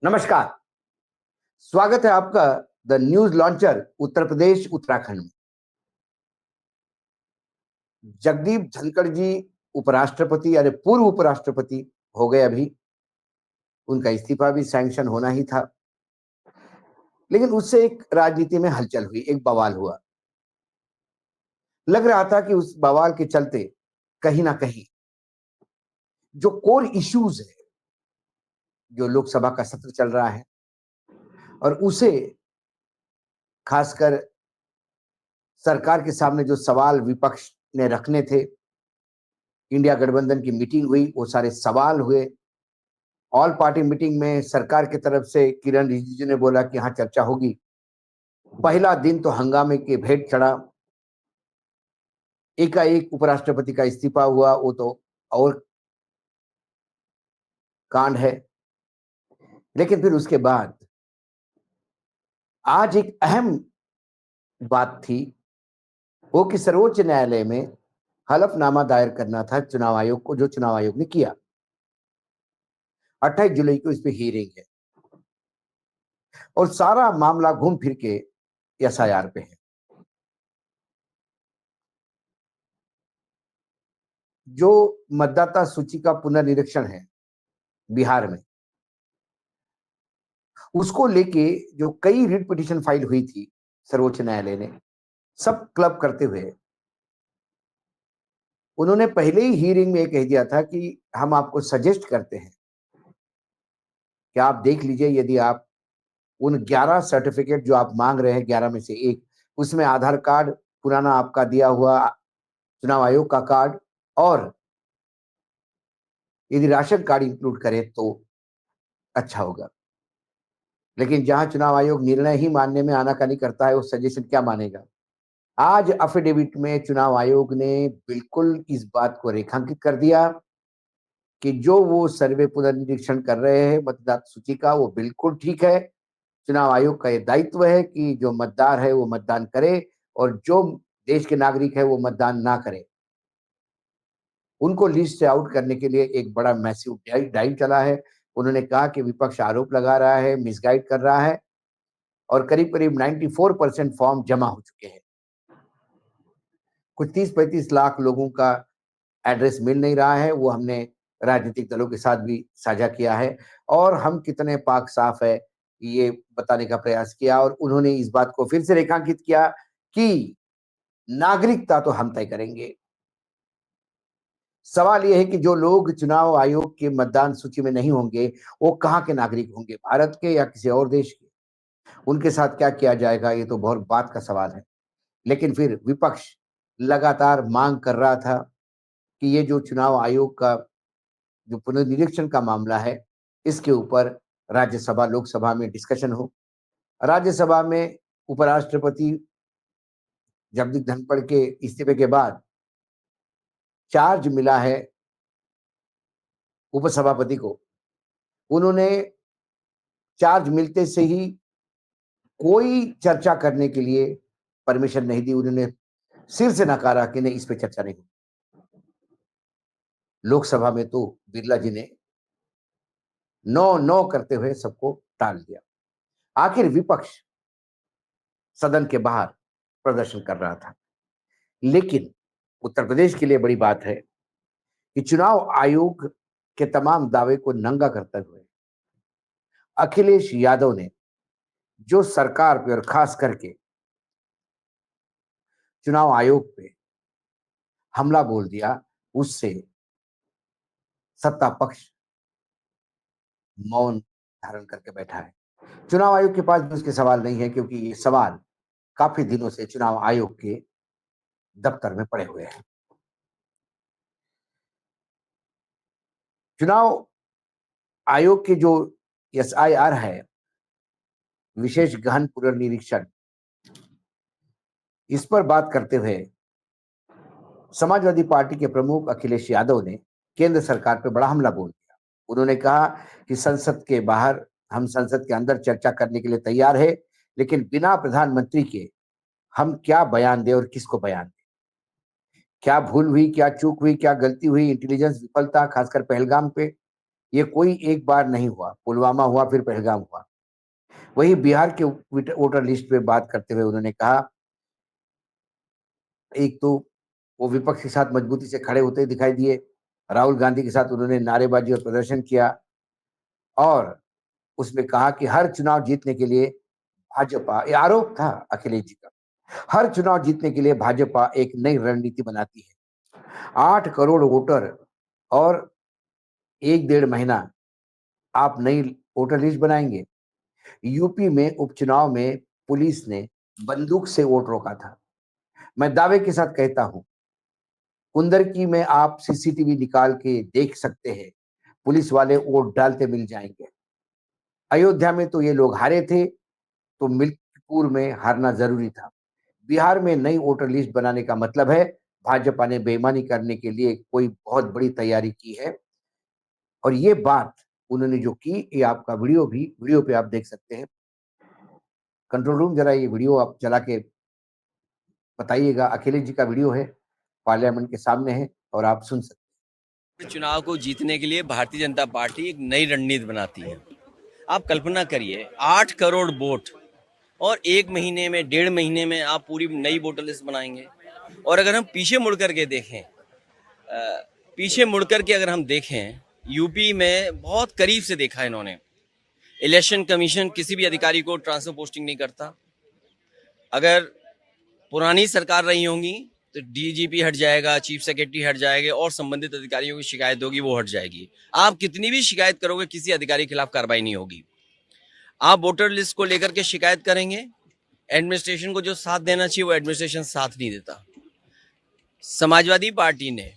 नमस्कार। स्वागत है आपका the news launcher Uttar Pradesh Uttarakhand में। जगदीप धनखड़ जी उपराष्ट्रपति अरे पूर्व उपराष्ट्रपति हो गए अभी। उनका इस्तीफा भी सैंक्शन होना ही था, लेकिन उससे एक राजनीति में हलचल हुई, एक बवाल हुआ। लग रहा था कि उस बवाल के चलते कहीं ना कहीं जो कोर इश्यूज है, जो लोकसभा का सत्र चल रहा है और उसे खासकर सरकार के सामने जो सवाल विपक्ष ने रखने थे, इंडिया गठबंधन की मीटिंग हुई, वो सारे सवाल हुए। ऑल पार्टी मीटिंग में सरकार की तरफ से किरण रिजिजू ने बोला कि हाँ चर्चा होगी। पहला दिन तो हंगामे के भेंट चढ़ा। एकाएक उपराष्ट्रपति का इस्तीफा हुआ, वो तो और कांड है। लेकिन फिर उसके बाद आज एक अहम बात थी, वो कि सर्वोच्च न्यायालय में हलफनामा दायर करना था चुनाव आयोग को, जो चुनाव आयोग ने किया। 28 जुलाई को इस पे हियरिंग है और सारा मामला घूम फिर के एसआईआर पे है। जो मतदाता सूची का पुनर्निरीक्षण है बिहार में, उसको लेके जो कई रिट पिटीशन फाइल हुई थी सर्वोच्च न्यायालय ने, सब क्लब करते हुए उन्होंने पहले ही हियरिंग में ये कह दिया था कि हम आपको सजेस्ट करते हैं कि आप देख लीजिए, यदि आप उन 11 सर्टिफिकेट जो आप मांग रहे हैं, 11 में से एक, उसमें आधार कार्ड पुराना आपका दिया हुआ, चुनाव आयोग का कार्ड, और यदि राशन कार्ड इंक्लूड करें तो अच्छा होगा। लेकिन जहां चुनाव आयोग निर्णय ही मानने में आनाकानी करता है, वो सजेशन क्या मानेगा। आज एफिडेविट में चुनाव आयोग ने बिल्कुल इस बात को रेखांकित कर दिया कि जो वो सर्वे पुनर्निरीक्षण कर रहे हैं मतदाता सूची का, वो बिल्कुल ठीक है। चुनाव आयोग का ये दायित्व है कि जो मतदार है वो मतदान करे, और जो देश के नागरिक है वो मतदान ना करे। उनको लिस्ट से आउट करने के लिए एक बड़ा मैसिव ड्राइव चला है। उन्होंने कहा कि विपक्ष आरोप लगा रहा है, मिसगाइड कर रहा है, और करीब-करीब 94% फॉर्म जमा हो चुके हैं। कुछ 30-35 लाख लोगों का एड्रेस मिल नहीं रहा है, वो हमने राजनीतिक दलों के साथ भी साझा किया है, और हम कितने पाक साफ है ये बताने का प्रयास किया, और उन्होंने इस बात को फिर से रेखांकित किया कि नागरिकता तो हम तय करेंगे। सवाल ये है कि जो लोग चुनाव आयोग के मतदान सूची में नहीं होंगे, वो कहाँ के नागरिक होंगे, भारत के या किसी और देश के? उनके साथ क्या किया जाएगा, ये तो बहुत बात का सवाल है। लेकिन फिर विपक्ष लगातार मांग कर रहा था कि ये जो चुनाव आयोग का जो पुनर्निरीक्षण का मामला है, इसके ऊपर राज्यसभा लोकसभा में डिस्कशन हो। राज्यसभा में उपराष्ट्रपति जगदीप धनखड़ के इस्तीफे के बाद चार्ज मिला है उपसभापति को। उन्होंने चार्ज मिलते से ही कोई चर्चा करने के लिए परमिशन नहीं दी। उन्होंने सिर से नकारा कि नहीं, इस पे चर्चा नहीं होगी। लोकसभा में तो बिरला जी ने नो नो करते हुए सबको टाल दिया। आखिर विपक्ष सदन के बाहर प्रदर्शन कर रहा था। लेकिन उत्तर प्रदेश के लिए बड़ी बात है कि चुनाव आयोग के तमाम दावे को नंगा करते हुए अखिलेश यादव ने जो सरकार पे और खास करके चुनाव आयोग पे हमला बोल दिया, उससे सत्ता पक्ष मौन धारण करके बैठा है। चुनाव आयोग के पास भी उसके सवाल नहीं है, क्योंकि ये सवाल काफी दिनों से चुनाव आयोग के दफ्तर में पड़े हुए हैं। चुनाव आयोग के जो एसआईआर है, विशेष गहन पुनर्निरीक्षण, इस पर बात करते हुए समाजवादी पार्टी के प्रमुख अखिलेश यादव ने केंद्र सरकार पर बड़ा हमला बोल दिया। उन्होंने कहा कि संसद के बाहर, हम संसद के अंदर चर्चा करने के लिए तैयार है, लेकिन बिना प्रधानमंत्री के हम क्या बयान दें और किसको बयान दें। क्या भूल हुई, क्या चूक हुई, क्या गलती हुई, इंटेलिजेंस विफलता खासकर पहलगाम पे, ये कोई एक बार नहीं हुआ, पुलवामा हुआ, फिर पहलगाम हुआ। वहीं बिहार के वोटर लिस्ट पे बात करते हुए उन्होंने कहा, एक तो वो विपक्ष के साथ मजबूती से खड़े होते दिखाई दिए, राहुल गांधी के साथ उन्होंने नारेबाजी और प्रदर्शन किया, और उसमें कहा कि हर चुनाव जीतने के लिए भाजपा, ये आरोप था अखिलेश जी का, हर चुनाव जीतने के लिए भाजपा एक नई रणनीति बनाती है। 8 करोड़ वोटर और 1 डेढ़ महीना आप नई वोटर लिस्ट बनाएंगे। यूपी में उपचुनाव में पुलिस ने बंदूक से वोट रोका था। मैं दावे के साथ कहता हूं, कुंदरकी में आप सीसीटीवी निकाल के देख सकते हैं, पुलिस वाले वोट डालते मिल जाएंगे। अयोध्या में तो ये लोग हारे थे, तो मिल्कीपुर में हारना जरूरी था। बिहार में नई वोटर लिस्ट बनाने का मतलब है भाजपा ने बेईमानी करने के लिए कोई बहुत बड़ी तैयारी की है। और ये बात उन्होंने जो की, ये आपका वीडियो पे आप देख सकते हैं। कंट्रोल रूम, जरा ये वीडियो आप चला के बताइएगा। अखिलेश जी का वीडियो है, पार्लियामेंट के सामने है, और आप सुन सकते हैं। चुनाव को जीतने के लिए भारतीय जनता पार्टी एक नई रणनीति बनाती है। आप कल्पना करिए, 8 करोड़ वोट और 1 महीने में, 1.5 महीने में आप पूरी नई वोटर लिस्ट बनाएंगे। और अगर हम पीछे मुड़ करके देखें, अगर हम देखें, यूपी में बहुत करीब से देखा इन्होंने। इलेक्शन कमीशन किसी भी अधिकारी को ट्रांसफर पोस्टिंग नहीं करता। अगर पुरानी सरकार रही होंगी तो डीजीपी हट जाएगा, चीफ सेक्रेटरी हट जाएगा, और संबंधित अधिकारियों की शिकायत होगी वो हट जाएगी। आप कितनी भी शिकायत करोगे, किसी अधिकारी के खिलाफ कार्रवाई नहीं होगी। आप वोटर लिस्ट को लेकर के शिकायत करेंगे, एडमिनिस्ट्रेशन को जो साथ देना चाहिए वो एडमिनिस्ट्रेशन साथ नहीं देता। समाजवादी पार्टी ने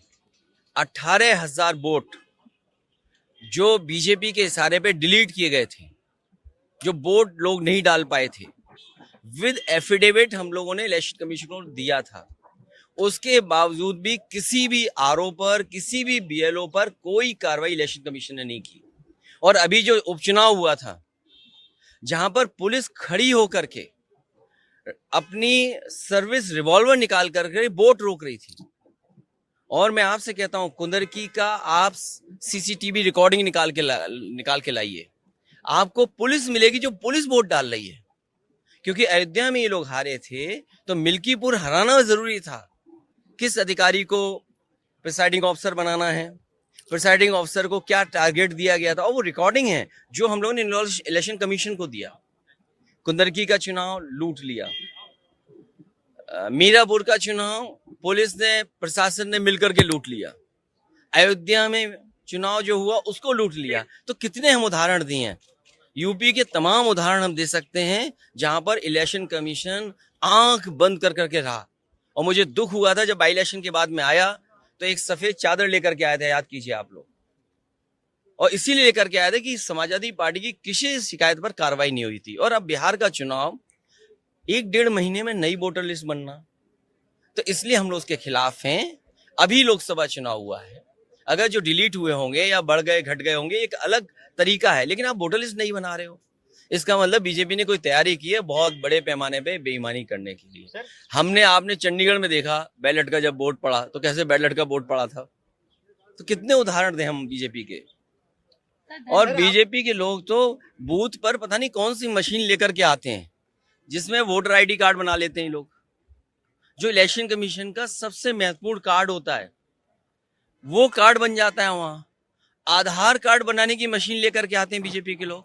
18,000 वोट जो बीजेपी के इशारे पे डिलीट किए गए थे, जो वोट लोग नहीं डाल पाए थे, विद एफिडेविट हम लोगों ने इलेक्शन कमीशन को दिया था। उसके बावजूद भी किसी भी आरओ पर, किसी भी बीएलओ पर कोई कार्रवाई इलेक्शन कमीशन ने नहीं की। और अभी जो उपचुनाव हुआ था, जहां पर पुलिस खड़ी होकर के अपनी सर्विस रिवॉल्वर निकाल करके वोट रोक रही थी। और मैं आपसे कहता हूं, कुंदरकी का आप सीसीटीवी रिकॉर्डिंग निकाल के लाइए, आपको पुलिस मिलेगी जो पुलिस वोट डाल रही है। क्योंकि अयोध्या में ये लोग हारे थे तो मिल्कीपुर हराना जरूरी था। किस अधिकारी को प्रिसाइडिंग ऑफिसर बनाना है, प्रिसाइडिंग ऑफिसर को क्या टारगेट दिया गया था, और वो रिकॉर्डिंग है जो हम लोगों ने इलेक्शन कमीशन को दिया। कुंदरकी का चुनाव लूट लिया, मीरापुर का चुनाव पुलिस ने, प्रशासन ने मिलकर के लूट लिया, अयोध्या में चुनाव जो हुआ उसको लूट लिया। तो कितने हम उदाहरण दिए हैं, यूपी के तमाम उदाहरण हम दे सकते हैं जहां पर इलेक्शन कमीशन आंख बंद कर करके रहा। और मुझे दुख हुआ था जब बाई इलेक्शन के बाद में आया तो एक सफेद चादर लेकर के आया था, याद कीजिए आप लोग, और इसीलिए लेकर के आया था कि समाजवादी पार्टी की किसी शिकायत पर कार्रवाई नहीं हुई थी। और अब बिहार का चुनाव 1 डेढ़ महीने में नई वोटर लिस्ट बनना, तो इसलिए हम लोग उसके खिलाफ हैं। अभी लोकसभा चुनाव हुआ है, अगर जो डिलीट हुए होंगे या बढ़ गए घट गए होंगे एक अलग तरीका है, लेकिन आप वोटर लिस्ट नहीं बना रहे हो, इसका मतलब बीजेपी ने कोई तैयारी की है बहुत बड़े पैमाने पे बेईमानी करने के लिए। हमने, आपने चंडीगढ़ में देखा बैलेट का जब वोट पड़ा तो कैसे बैलेट का वोट पड़ा था। तो कितने उदाहरण दें हम बीजेपी के। और बीजेपी के लोग तो बूथ पर पता नहीं कौन सी मशीन लेकर के आते हैं जिसमें वोटर आईडी कार्ड बना लेते हैं लोग। जो इलेक्शन कमीशन का सबसे महत्वपूर्ण कार्ड होता है वो कार्ड बन जाता है वहां। आधार कार्ड बनाने की मशीन लेकर के आते हैं बीजेपी के लोग,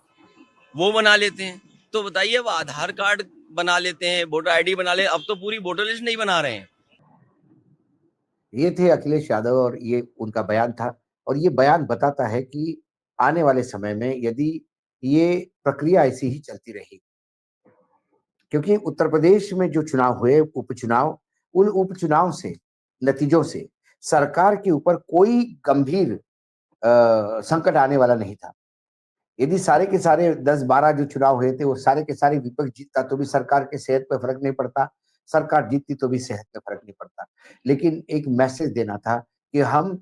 वो बना लेते हैं। तो बताइए, वो आधार कार्ड बना लेते हैं, वोटर आईडी बना ले, अब तो पूरी वोटर लिस्ट नहीं बना रहे हैं। ये थे अखिलेश यादव, और ये उनका बयान था। और ये बयान बताता है कि आने वाले समय में यदि ये प्रक्रिया ऐसी ही चलती रही, क्योंकि उत्तर प्रदेश में जो चुनाव हुए उपचुनाव, उन उपचुनाव से, नतीजों से सरकार के ऊपर कोई गंभीर संकट आने वाला नहीं था। यदि सारे के सारे 10-12 जो चुनाव हुए थे वो सारे के सारे विपक्ष जीतता तो भी सरकार के सेहत पे फर्क नहीं पड़ता, सरकार जीतती तो भी सेहत पे फर्क नहीं पड़ता। लेकिन एक मैसेज देना था कि हम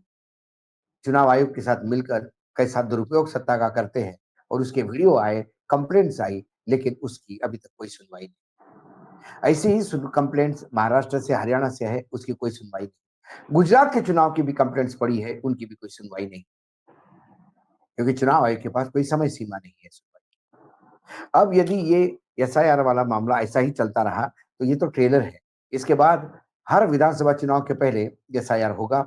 चुनाव आयोग के साथ मिलकर कैसा दुरुपयोग सत्ता का करते हैं, और उसके वीडियो आए, कंप्लेंट्स आई, लेकिन उसकी अभी तक कोई सुनवाई नहीं। ऐसी ही कंप्लेंट्स महाराष्ट्र से, हरियाणा से है, उसकी कोई सुनवाई नहीं। गुजरात के चुनाव की भी कंप्लेंट्स पड़ी है, उनकी भी कोई सुनवाई नहीं। क्योंकि चुनाव आयोग के पास कोई समय सीमा नहीं है इस पर। अब यदि ये एसआईआर वाला मामला ऐसा ही चलता रहा, तो ये तो ट्रेलर है। इसके बाद हर विधानसभा चुनाव के पहले एसआईआर होगा।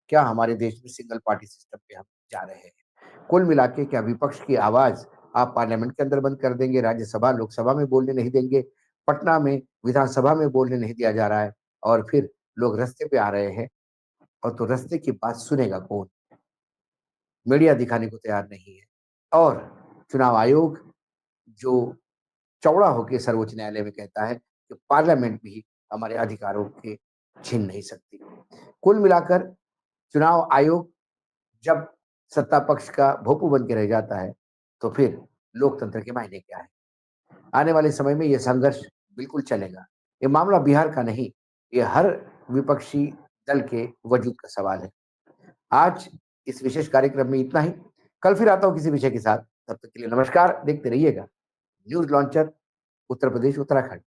क्या हमारे देश में सिंगल पार्टी सिस्टम पे हम जा रहे हैं? कुल मिला के क्या विपक्ष की आवाज आप पार्लियामेंट के अंदर बंद कर देंगे, राज्यसभा, लोकसभा में बोलने नहीं देंगे, पटना में विधानसभा में बोलने नहीं दिया जा रहा है, और फिर लोग रास्ते पे आ रहे हैं, और तो रास्ते की बात सुनेगा कौन? मीडिया दिखाने को तैयार नहीं है, और चुनाव आयोग जो चौड़ा होके सर्वोच्च न्यायालय में कहता है कि पार्लियामेंट भी हमारे अधिकारों के छीन नहीं सकती। कुल मिलाकर चुनाव आयोग जब सत्ता पक्ष का भोंपू बन के रह जाता है, तो फिर लोकतंत्र के मायने क्या है? आने वाले समय में ये संघर्ष बिल्कुल चलेगा। ये मामला बिहार का नहीं, ये हर विपक्षी दल के वजूद का सवाल है। आज इस विशेष कार्यक्रम में इतना ही। कल फिर आता हूँ किसी विषय के साथ। तब तक के लिए नमस्कार। देखते रहिएगा न्यूज़ लॉन्चर उत्तर प्रदेश, उत्तराखंड।